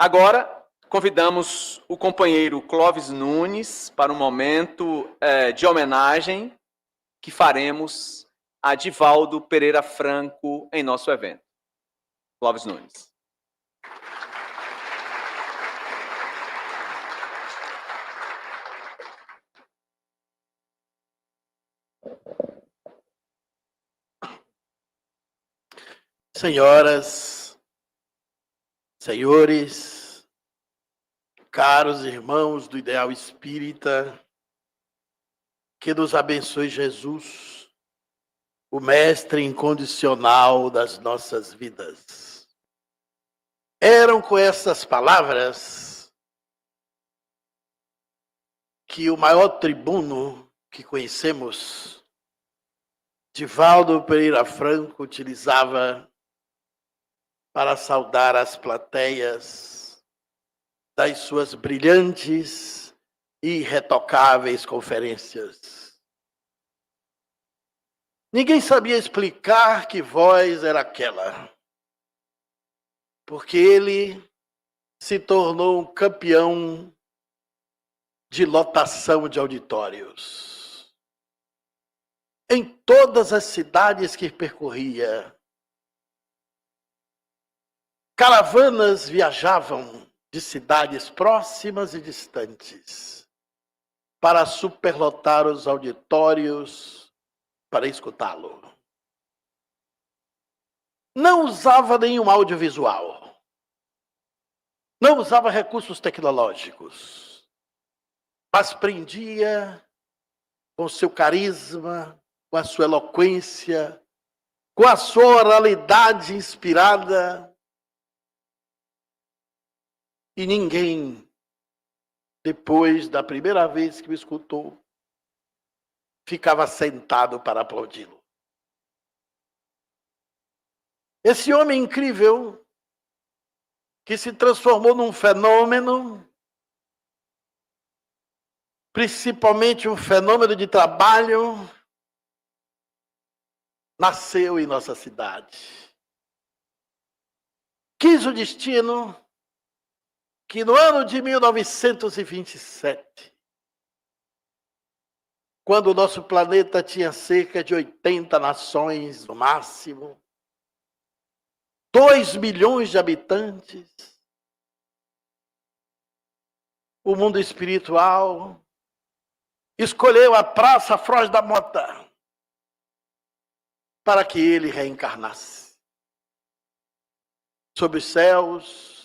Agora, convidamos o companheiro Clóvis Nunes para um momento de homenagem que faremos a Divaldo Pereira Franco em nosso evento. Clóvis Nunes. Senhoras, senhores, caros irmãos do ideal espírita, que nos abençoe Jesus, o mestre incondicional das nossas vidas. Eram com essas palavras que o maior tribuno que conhecemos, Divaldo Pereira Franco, utilizava para saudar as plateias das suas brilhantes e irretocáveis conferências. Ninguém sabia explicar que voz era aquela, porque ele se tornou um campeão de lotação de auditórios. Em todas as cidades que percorria, caravanas viajavam de cidades próximas e distantes para superlotar os auditórios para escutá-lo. Não usava nenhum audiovisual. Não usava recursos tecnológicos. Mas prendia com seu carisma, com a sua eloquência, com a sua oralidade inspirada. E ninguém, depois da primeira vez que o escutou, ficava sentado para aplaudi-lo. Esse homem incrível, que se transformou num fenômeno, principalmente um fenômeno de trabalho, nasceu em nossa cidade. Quis o destino que no ano de 1927, quando o nosso planeta tinha cerca de 80 nações no máximo, 2 milhões de habitantes, o mundo espiritual escolheu a Praça Froz da Mota para que ele reencarnasse sob os céus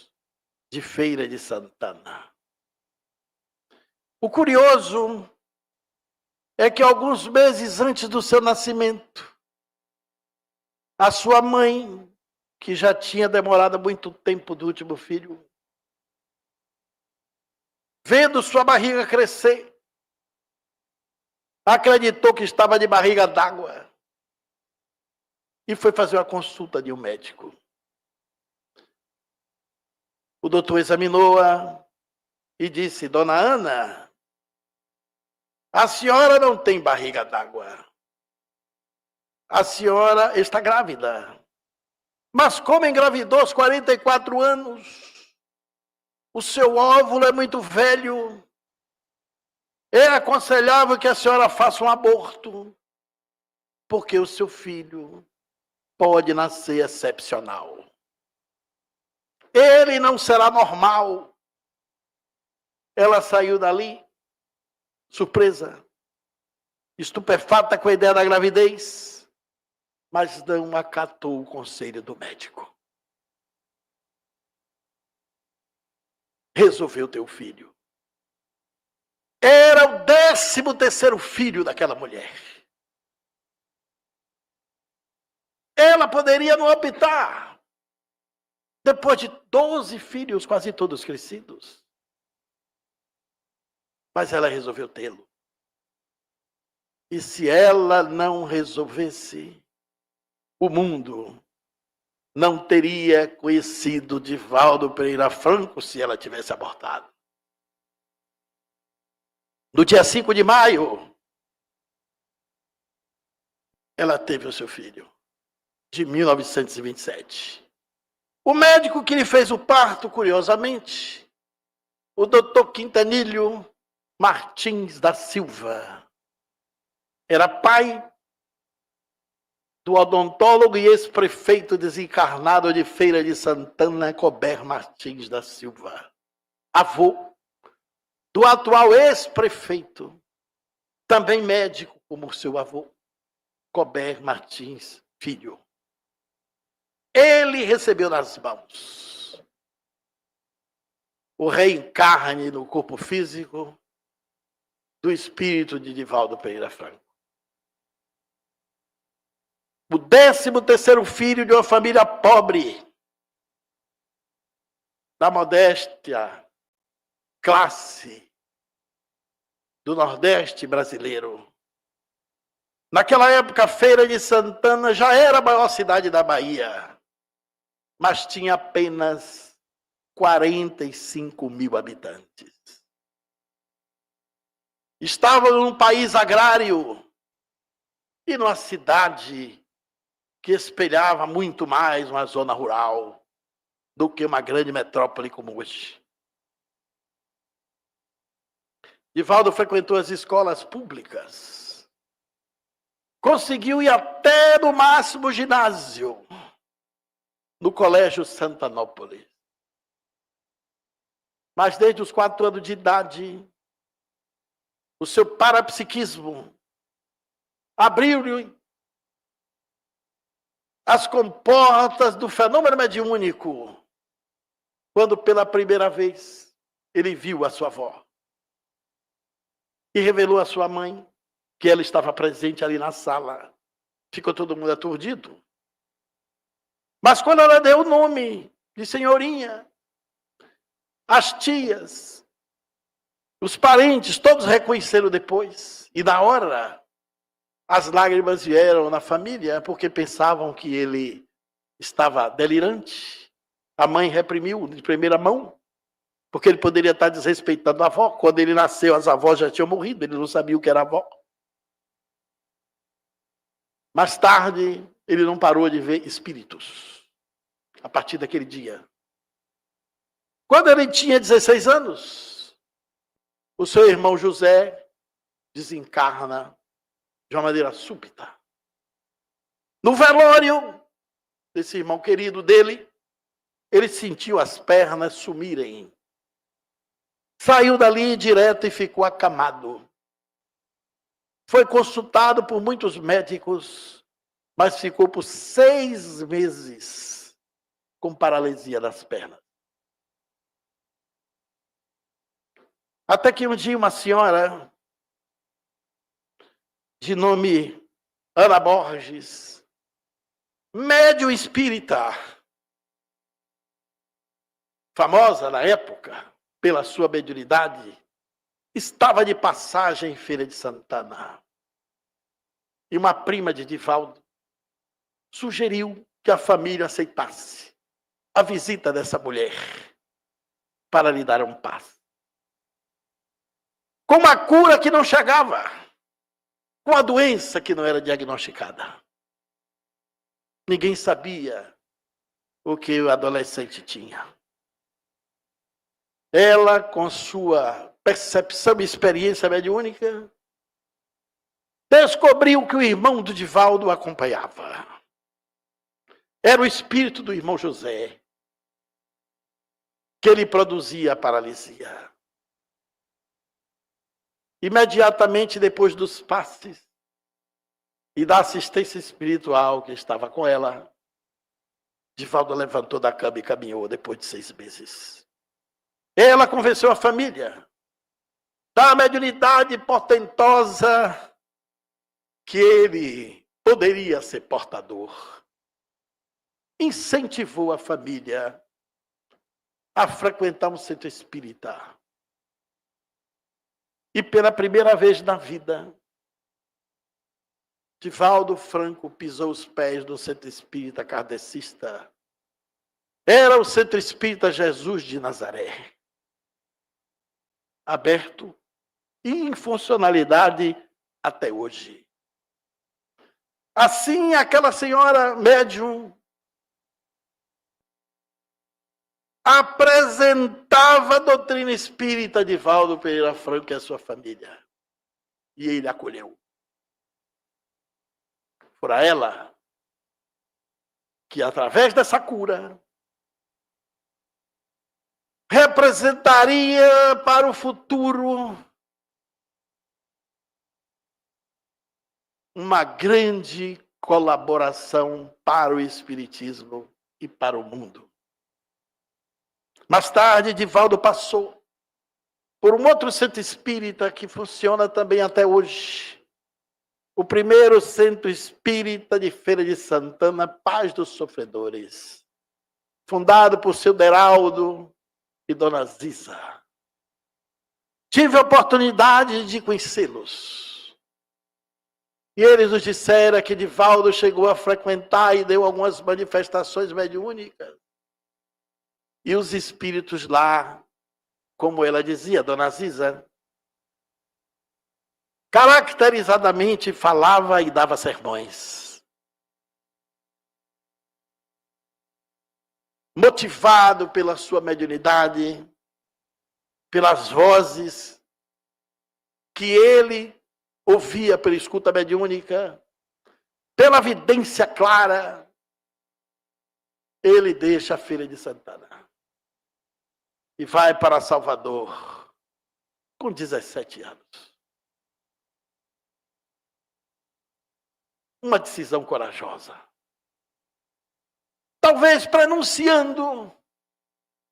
de Feira de Santana. O curioso é que alguns meses antes do seu nascimento, a sua mãe, que já tinha demorado muito tempo do último filho, vendo sua barriga crescer, acreditou que estava de barriga d'água e foi fazer uma consulta de um médico. O doutor examinou-a e disse: Dona Ana, a senhora não tem barriga d'água. A senhora está grávida. Mas como engravidou aos 44 anos, o seu óvulo é muito velho. É aconselhável que a senhora faça um aborto, porque o seu filho pode nascer excepcional. Ele não será normal. Ela saiu dali, surpresa, estupefata com a ideia da gravidez, mas não acatou o conselho do médico. Resolveu ter o filho. Era o 13º filho daquela mulher. Ela poderia não optar. Depois de 12 filhos, quase todos crescidos. Mas ela resolveu tê-lo. E se ela não resolvesse, o mundo não teria conhecido Divaldo Pereira Franco se ela tivesse abortado. No dia 5 de maio, ela teve o seu filho, de 1927. O médico que lhe fez o parto, curiosamente, o doutor Quintanilho Martins da Silva, era pai do odontólogo e ex-prefeito desencarnado de Feira de Santana, Cober Martins da Silva, avô do atual ex-prefeito, também médico como seu avô, Cober Martins Filho. Ele recebeu nas mãos o reencarne no corpo físico do espírito de Divaldo Pereira Franco. O 13º filho de uma família pobre, da modéstia classe do Nordeste brasileiro. Naquela época, Feira de Santana já era a maior cidade da Bahia, mas tinha apenas 45 mil habitantes. Estava num país agrário e numa cidade que espelhava muito mais uma zona rural do que uma grande metrópole como hoje. Divaldo frequentou as escolas públicas. Conseguiu ir até, no máximo, ginásio, no Colégio Santanópolis. Mas desde os 4 anos de idade, o seu parapsiquismo abriu-lhe as comportas do fenômeno mediúnico, quando pela primeira vez ele viu a sua avó. E revelou à sua mãe que ela estava presente ali na sala. Ficou todo mundo aturdido. Mas quando ela deu o nome de senhorinha, as tias, os parentes, todos reconheceram depois. E na hora, as lágrimas vieram na família, porque pensavam que ele estava delirante. A mãe reprimiu de primeira mão, porque ele poderia estar desrespeitando a avó. Quando ele nasceu, as avós já tinham morrido, ele não sabia o que era avó. Mais tarde, ele não parou de ver espíritos, a partir daquele dia. Quando ele tinha 16 anos, o seu irmão José desencarna de uma maneira súbita. No velório desse irmão querido dele, ele sentiu as pernas sumirem. Saiu dali direto e ficou acamado. Foi consultado por muitos médicos, mas ficou por 6 meses com paralisia das pernas. Até que um dia uma senhora, de nome Ana Borges, médium espírita, famosa na época pela sua mediunidade, estava de passagem em Feira de Santana. E uma prima de Divaldo sugeriu que a família aceitasse a visita dessa mulher para lhe dar um passe. Com uma cura que não chegava, com a doença que não era diagnosticada. Ninguém sabia o que o adolescente tinha. Ela, com sua percepção e experiência mediúnica, descobriu que o irmão do Divaldo o acompanhava. Era o espírito do irmão José, que lhe produzia a paralisia. Imediatamente depois dos passes e da assistência espiritual que estava com ela, Divaldo levantou da cama e caminhou depois de 6 meses. Ela convenceu a família da mediunidade portentosa que ele poderia ser portador. Incentivou a família a frequentar um centro espírita. E pela primeira vez na vida, Divaldo Franco pisou os pés do centro espírita kardecista. Era o centro espírita Jesus de Nazaré. Aberto e em funcionalidade até hoje. Assim, aquela senhora médium apresentava a doutrina espírita de Divaldo Pereira Franco e a sua família. E ele acolheu. Fora ela que, através dessa cura, representaria para o futuro uma grande colaboração para o espiritismo e para o mundo. Mais tarde, Divaldo passou por um outro centro espírita que funciona também até hoje. O primeiro centro espírita de Feira de Santana, Paz dos Sofredores, fundado por seu Deraldo e Dona Ziza. Tive a oportunidade de conhecê-los. E eles nos disseram que Divaldo chegou a frequentar e deu algumas manifestações mediúnicas. E os espíritos lá, como ela dizia, Dona Ziza, caracterizadamente falava e dava sermões. Motivado pela sua mediunidade, pelas vozes que ele ouvia pela escuta mediúnica, pela vidência clara, ele deixa a Feira de Santana e vai para Salvador com 17 anos. Uma decisão corajosa. Talvez pronunciando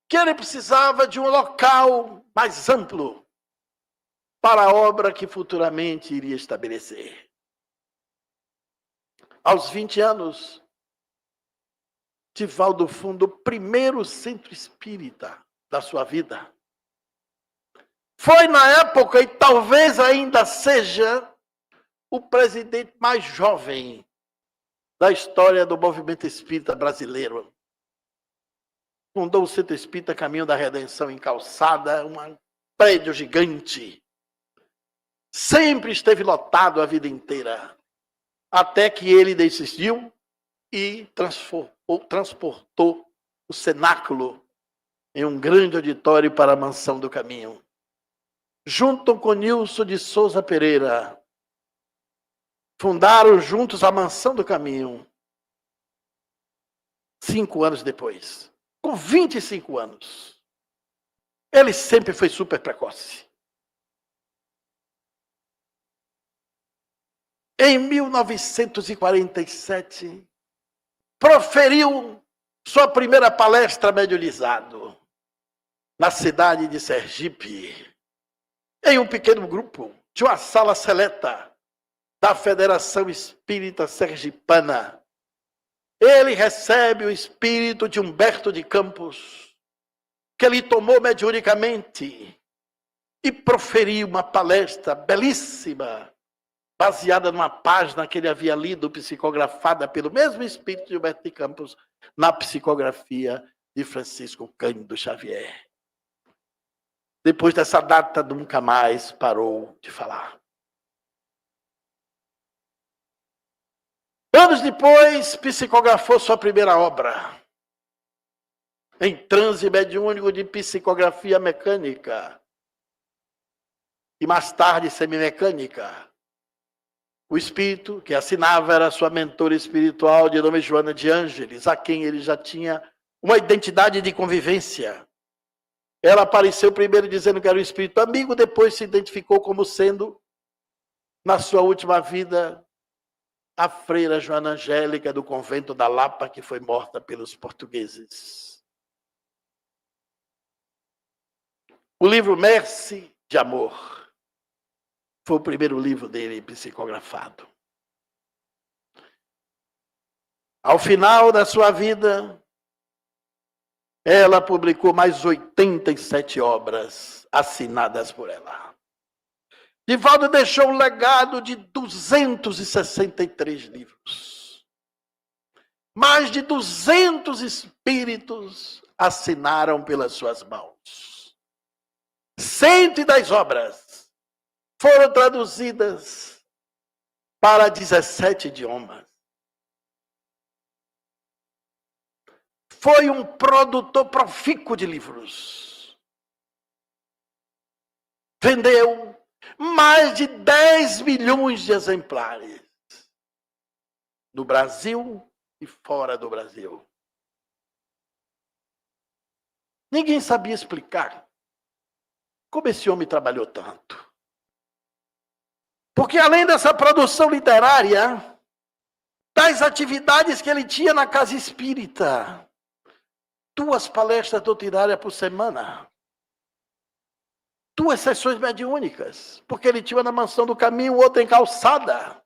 que ele precisava de um local mais amplo para a obra que futuramente iria estabelecer. Aos 20 anos, Divaldo funda o primeiro centro espírita da sua vida. Foi na época, e talvez ainda seja, o presidente mais jovem da história do movimento espírita brasileiro. Fundou o Centro Espírita Caminho da Redenção em Calçada, um prédio gigante. Sempre esteve lotado a vida inteira, até que ele decidiu e transportou o cenáculo em um grande auditório para a Mansão do Caminho. Junto com Nilson de Souza Pereira, fundaram juntos a Mansão do Caminho, 5 anos depois. Com 25 anos. Ele sempre foi super precoce. Em 1947, proferiu sua primeira palestra mediunizado na cidade de Sergipe, em um pequeno grupo de uma sala seleta da Federação Espírita Sergipana. Ele recebe o espírito de Humberto de Campos, que ele tomou mediunicamente e proferiu uma palestra belíssima, baseada numa página que ele havia lido, psicografada pelo mesmo espírito de Humberto de Campos, na psicografia de Francisco Cândido Xavier. Depois dessa data, nunca mais parou de falar. Anos depois, psicografou sua primeira obra, em transe mediúnico de psicografia mecânica, e mais tarde semimecânica. O espírito que assinava era sua mentora espiritual, de nome Joana de Ângeles, a quem ele já tinha uma identidade de convivência. Ela apareceu primeiro dizendo que era um espírito amigo, depois se identificou como sendo, na sua última vida, a freira Joana Angélica do convento da Lapa, que foi morta pelos portugueses. O livro Mercy de Amor foi o primeiro livro dele psicografado. Ao final da sua vida, ela publicou mais 87 obras assinadas por ela. Divaldo deixou um legado de 263 livros. Mais de 200 espíritos assinaram pelas suas mãos. 110 obras foram traduzidas para 17 idiomas. foi um produtor profícuo de livros. Vendeu mais de 10 milhões de exemplares no Brasil e fora do Brasil. Ninguém sabia explicar como esse homem trabalhou tanto. Porque além dessa produção literária, das atividades que ele tinha na casa espírita, 2 palestras doutrinárias por semana, 2 sessões mediúnicas, porque ele tinha uma na Mansão do Caminho, outra em Calçada.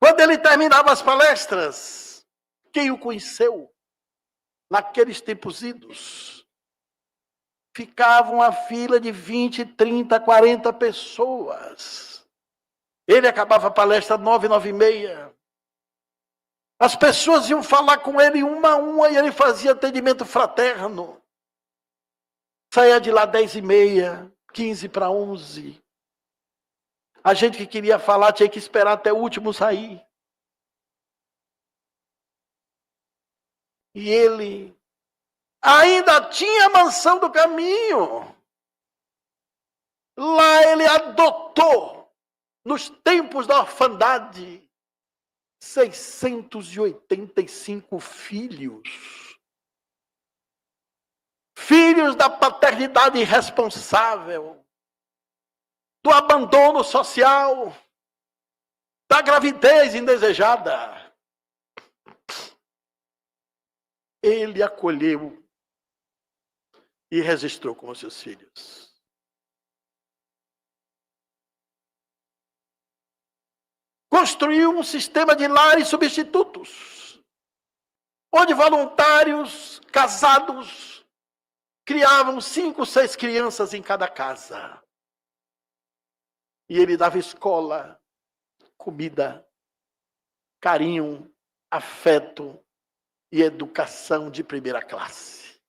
Quando ele terminava as palestras, quem o conheceu, naqueles tempos idos, ficava uma fila de 20, 30, 40 pessoas. Ele acabava a palestra 9, 9h30. As pessoas iam falar com ele uma a uma e ele fazia atendimento fraterno. Saía de lá 10h30, 10:45. A gente que queria falar tinha que esperar até o último sair. E ele ainda tinha a Mansão do Caminho. Lá ele adotou, nos tempos da orfandade, 685 filhos. Filhos da paternidade irresponsável, do abandono social, da gravidez indesejada. Ele acolheu e registrou como seus filhos. Construiu um sistema de lares substitutos, onde voluntários casados criavam 5, 6 crianças em cada casa. E ele dava escola, comida, carinho, afeto e educação de primeira classe.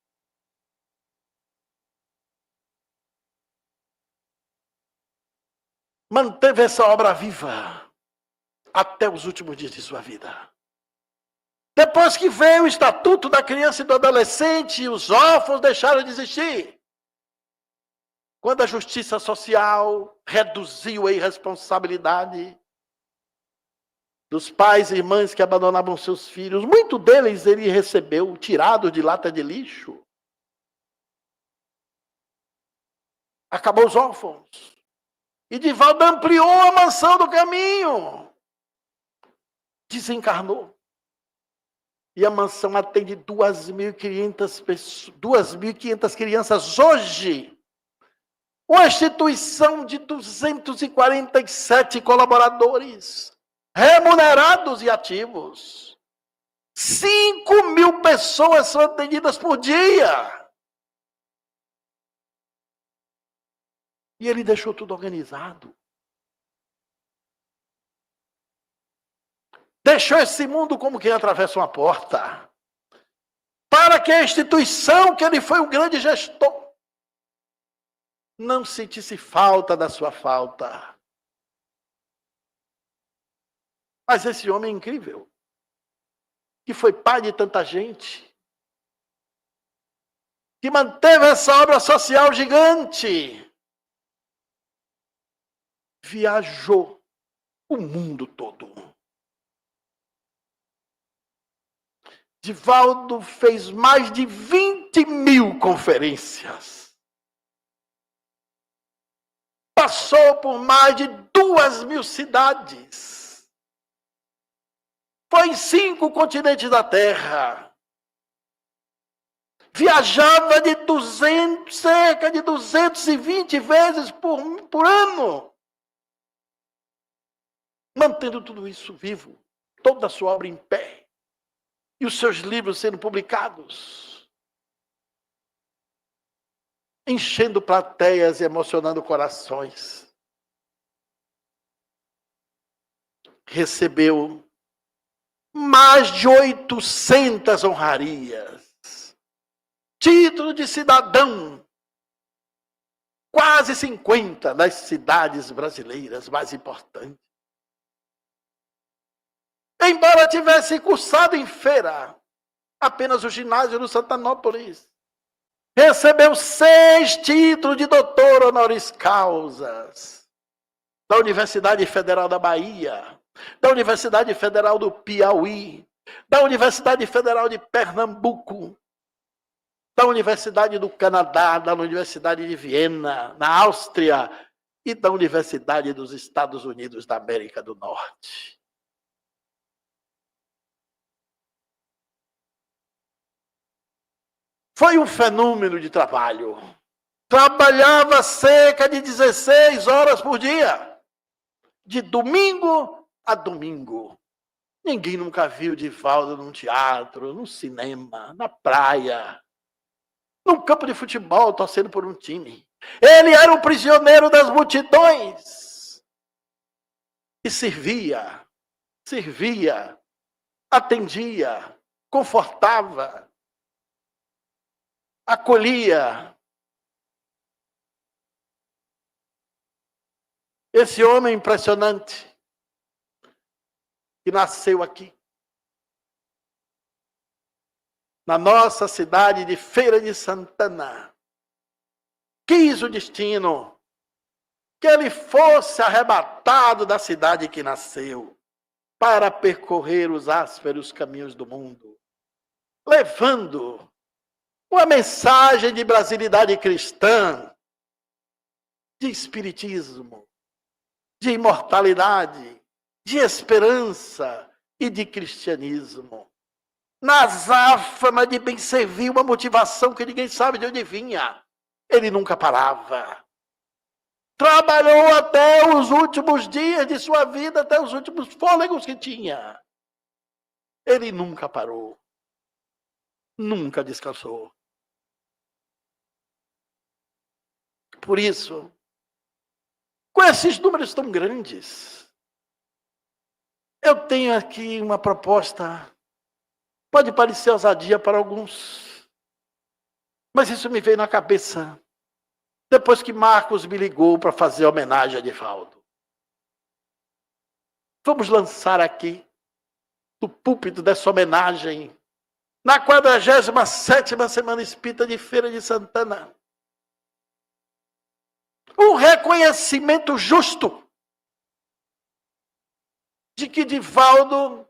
Manteve essa obra viva até os últimos dias de sua vida. Depois que veio o Estatuto da Criança e do Adolescente, os órfãos deixaram de existir. Quando a justiça social reduziu a irresponsabilidade dos pais e mães que abandonavam seus filhos, muito deles ele recebeu tirado de lata de lixo. Acabou os órfãos. E Divaldo ampliou a Mansão do Caminho. Desencarnou. E a mansão atende 2.500 crianças hoje. Uma instituição de 247 colaboradores, remunerados e ativos. 5.000 pessoas são atendidas por dia. E ele deixou tudo organizado. Deixou esse mundo como quem atravessa uma porta. Para que a instituição, que ele foi um grande gestor, não sentisse falta da sua falta. Mas esse homem é incrível, que foi pai de tanta gente, que manteve essa obra social gigante, viajou o mundo todo. Divaldo fez mais de 20.000 conferências. Passou por mais de 2.000 cidades. Foi em 5 continentes da Terra. Viajava de cerca de 220 vezes por ano. Mantendo tudo isso vivo. Toda a sua obra em pé. E os seus livros sendo publicados. Enchendo plateias e emocionando corações. Recebeu mais de 800 honrarias. Título de cidadão. Quase 50 das cidades brasileiras mais importantes. Embora tivesse cursado em feira, apenas o ginásio do Santanópolis. Recebeu 6 títulos de doutor honoris causas da Universidade Federal da Bahia, da Universidade Federal do Piauí, da Universidade Federal de Pernambuco, da Universidade do Canadá, da Universidade de Viena, na Áustria, e da Universidade dos Estados Unidos da América do Norte. Foi um fenômeno de trabalho. Trabalhava cerca de 16 horas por dia, de domingo a domingo. Ninguém nunca viu Divaldo num teatro, num cinema, na praia, num campo de futebol, torcendo por um time. Ele era o prisioneiro das multidões. E servia, atendia, confortava, acolhia. Esse homem impressionante, que nasceu aqui, na nossa cidade de Feira de Santana, quis o destino que ele fosse arrebatado da cidade que nasceu para percorrer os ásperos caminhos do mundo, levando uma mensagem de brasilidade cristã, de espiritismo, de imortalidade, de esperança e de cristianismo. Na azáfama de bem servir, uma motivação que ninguém sabe de onde vinha. Ele nunca parava. Trabalhou até os últimos dias de sua vida, até os últimos fôlegos que tinha. Ele nunca parou. Nunca descansou. Por isso, com esses números tão grandes, eu tenho aqui uma proposta. Pode parecer ousadia para alguns, mas isso me veio na cabeça depois que Marcos me ligou para fazer homenagem a Divaldo. Vamos lançar aqui, no púlpito dessa homenagem, na 47ª Semana Espírita de Feira de Santana, um reconhecimento justo de que Divaldo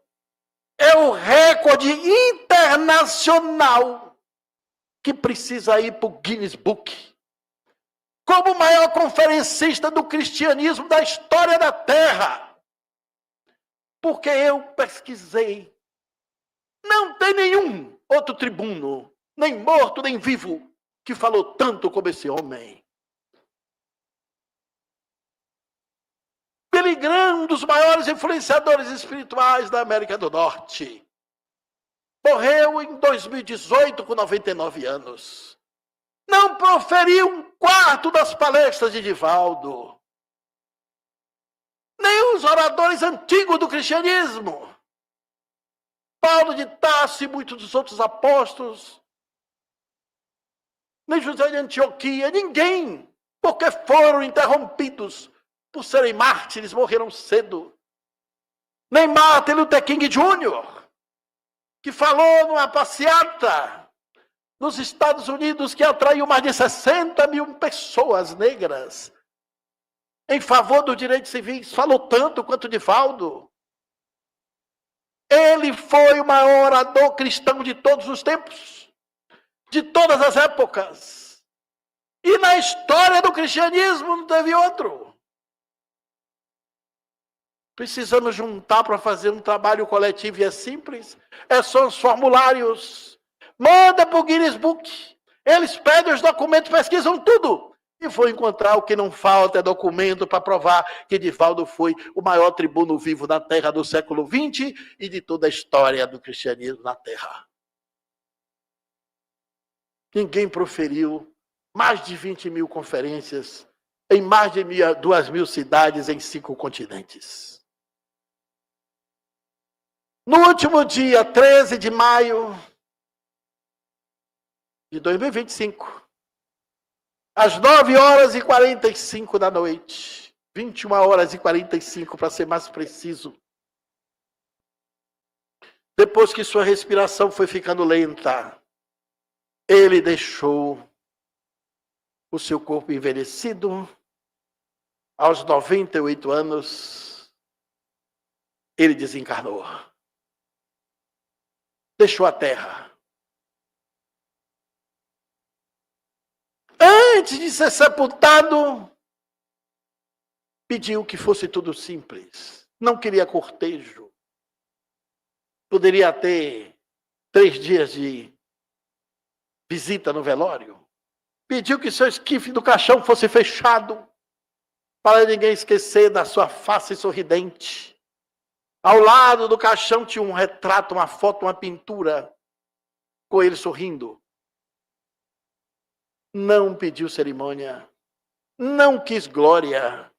é o recorde internacional que precisa ir para o Guinness Book como o maior conferencista do cristianismo da história da Terra. Porque eu pesquisei. Não tem nenhum outro tribuno, nem morto nem vivo, que falou tanto como esse homem. Billy Graham, um dos maiores influenciadores espirituais da América do Norte. Morreu em 2018 com 99 anos. Não proferiu 1/4 das palestras de Divaldo. Nem os oradores antigos do cristianismo. Paulo de Tarso e muitos dos outros apóstolos. Nem José de Antioquia, ninguém. Porque foram interrompidos por serem mártires, morreram cedo. Nem Martin Luther King Jr., que falou numa passeata nos Estados Unidos que atraiu mais de 60 mil pessoas negras em favor dos direitos civis, falou tanto quanto Divaldo. Ele foi o maior orador cristão de todos os tempos, de todas as épocas. E na história do cristianismo não teve outro. Precisamos juntar para fazer um trabalho coletivo e é simples. É só os formulários. Manda para o Guinness Book. Eles pedem os documentos, pesquisam tudo. E vão encontrar o que não falta, é documento para provar que Divaldo foi o maior tribuno vivo da Terra do século XX e de toda a história do cristianismo na Terra. Ninguém proferiu mais de 20 mil conferências em mais de 2.000 cidades em 5 continentes. No último dia 13 de maio de 2025, às 9h45 da noite, 21h45 para ser mais preciso, Depois que sua respiração foi ficando lenta, ele deixou o seu corpo envelhecido. Aos 98 anos, ele desencarnou. Deixou a terra. Antes de ser sepultado, pediu que fosse tudo simples. Não queria cortejo. Poderia ter 3 dias de visita no velório. Pediu que seu esquife do caixão fosse fechado, para ninguém esquecer da sua face sorridente. Ao lado do caixão tinha um retrato, uma foto, uma pintura, com ele sorrindo. Não pediu cerimônia, não quis glória,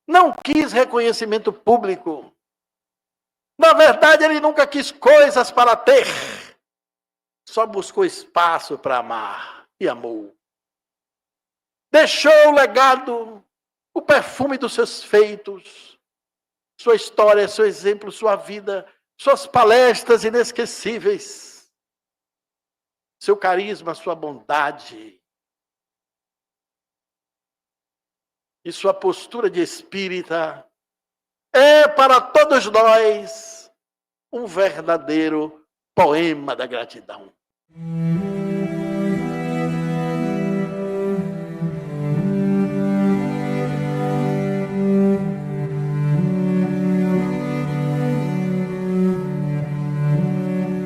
não quis reconhecimento público. Na verdade, ele nunca quis coisas para ter, só buscou espaço para amar e amou. Deixou o legado, o perfume dos seus feitos, sua história, seu exemplo, sua vida, suas palestras inesquecíveis, seu carisma, sua bondade e sua postura de espírita é para todos nós um verdadeiro poema da gratidão.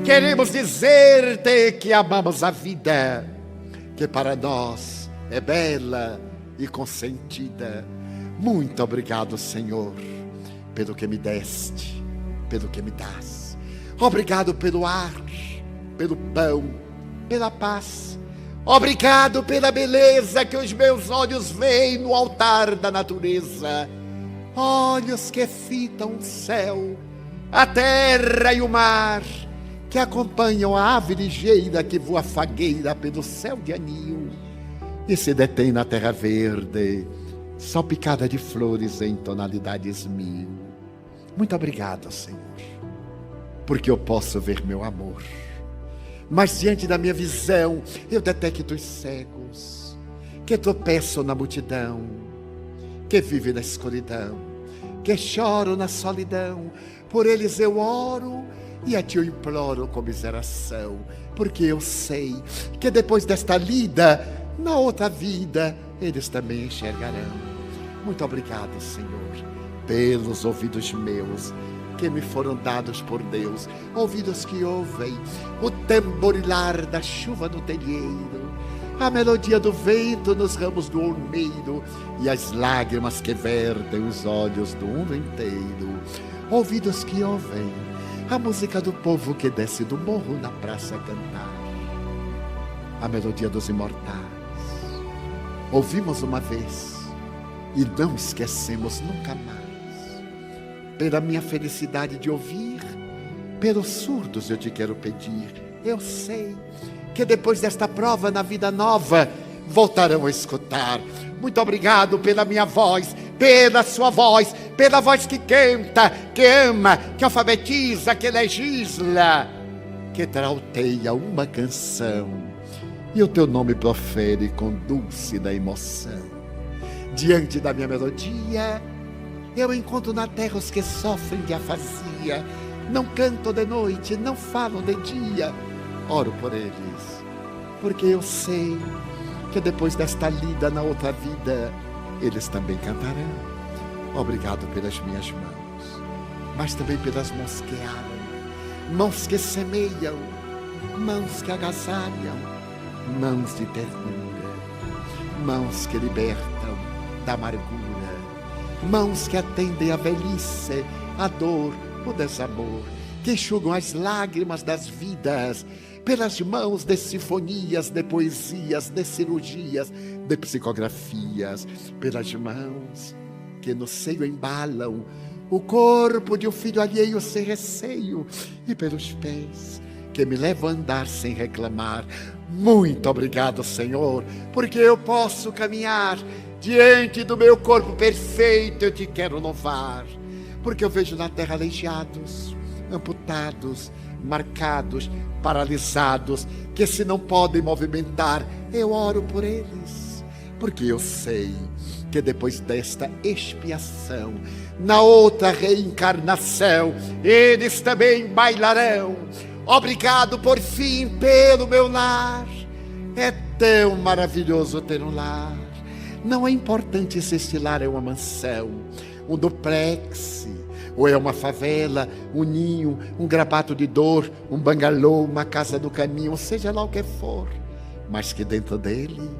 Queremos dizer-te que amamos a vida, que para nós é bela e consentida. Muito obrigado, Senhor, pelo que me deste, pelo que me dás. Obrigado pelo ar, pelo pão, pela paz. Obrigado pela beleza que os meus olhos veem no altar da natureza. Olhos que fitam o céu, a terra e o mar, que acompanham a ave ligeira que voa fagueira pelo céu de anil e se detém na terra verde, salpicada de flores em tonalidades 1000. Muito obrigado, Senhor, porque eu posso ver meu amor. Mas diante da minha visão, eu detecto os cegos, que tropeçam na multidão, que vivem na escuridão, que choram na solidão. Por eles eu oro e a ti eu imploro com miseração, porque eu sei que depois desta lida, na outra vida, eles também enxergarão. Muito obrigado, Senhor, pelos ouvidos meus, que me foram dados por Deus, ouvidos que ouvem o tamborilar da chuva no telheiro, a melodia do vento nos ramos do olmeiro e as lágrimas que vertem os olhos do mundo inteiro. Ouvidos que ouvem a música do povo que desce do morro na praça a cantar, a melodia dos imortais. Ouvimos uma vez e não esquecemos nunca mais. Pela minha felicidade de ouvir, pelos surdos eu te quero pedir. Eu sei que depois desta prova na vida nova voltarão a escutar. Muito obrigado pela minha voz, pela sua voz, pela voz que canta, que ama, que alfabetiza, que legisla, que trauteia uma canção e o teu nome profere com dúlcida emoção. Diante da minha melodia, eu encontro na terra os que sofrem de afasia, não cantam de noite, não falam de dia. Oro por eles, porque eu sei que depois desta lida na outra vida, eles também cantarão. Obrigado pelas minhas mãos, mas também pelas mãos que amam, mãos que semeiam, mãos que agasalham, mãos de ternura, mãos que libertam da amargura, mãos que atendem a velhice, a dor, o desamor, que enxugam as lágrimas das vidas, pelas mãos de sinfonias, de poesias, de cirurgias, de psicografias, pelas mãos que no seio embalam o corpo de um filho alheio sem receio, e pelos pés que me levam a andar sem reclamar. Muito obrigado, Senhor, porque eu posso caminhar diante do meu corpo perfeito. Eu te quero louvar, porque eu vejo na terra aleijados, amputados, marcados, paralisados, que se não podem movimentar, eu oro por eles, porque eu sei que depois desta expiação, na outra reencarnação, eles também bailarão. Obrigado por fim pelo meu lar. É tão maravilhoso ter um lar. Não é importante se este lar é uma mansão, um duplex, ou é uma favela, um ninho, um grabato de dor, um bangalô, uma casa do caminho, seja lá o que for, mas que dentro dele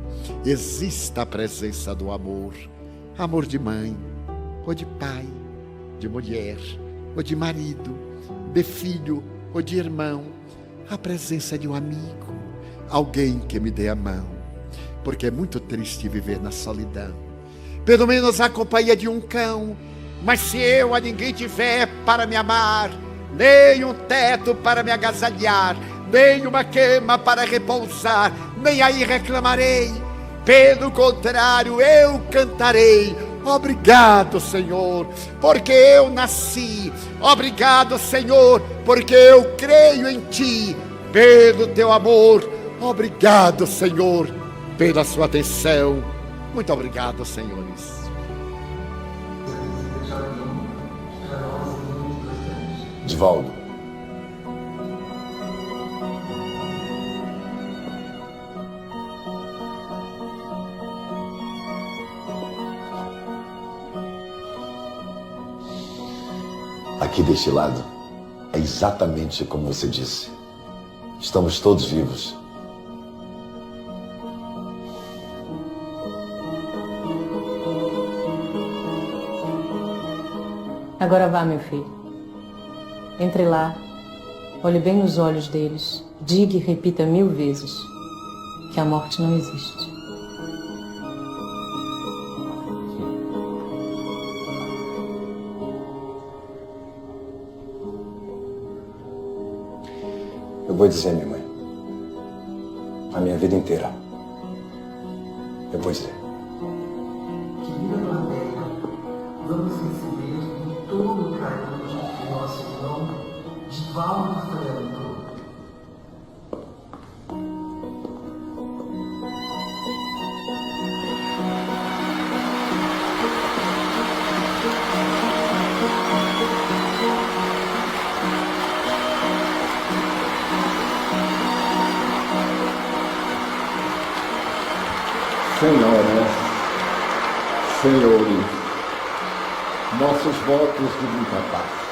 exista a presença do amor. Amor de mãe, ou de pai, de mulher, ou de marido, de filho, ou de irmão. A presença de um amigo, alguém que me dê a mão, porque é muito triste viver na solidão. Pelo menos a companhia de um cão. Mas se eu a ninguém tiver para me amar, nem um teto para me agasalhar, nem uma cama para repousar, nem aí reclamarei. Pelo contrário, eu cantarei. Obrigado, Senhor, porque eu nasci. Obrigado, Senhor, porque eu creio em Ti. Pelo Teu amor. Obrigado, Senhor, pela Sua atenção. Muito obrigado, senhores. Divaldo. Aqui deste lado, é exatamente como você disse. Estamos todos vivos. Agora vá, meu filho. Entre lá, olhe bem nos olhos deles, diga e repita 1000 vezes que a morte não existe. Eu vou dizer, minha mãe. A minha vida inteira. Eu vou dizer. Querida plateia, vamos receber com todo o carinho de nosso irmão Divaldo Franco. Senhoras, senhores, nossos votos de muita paz.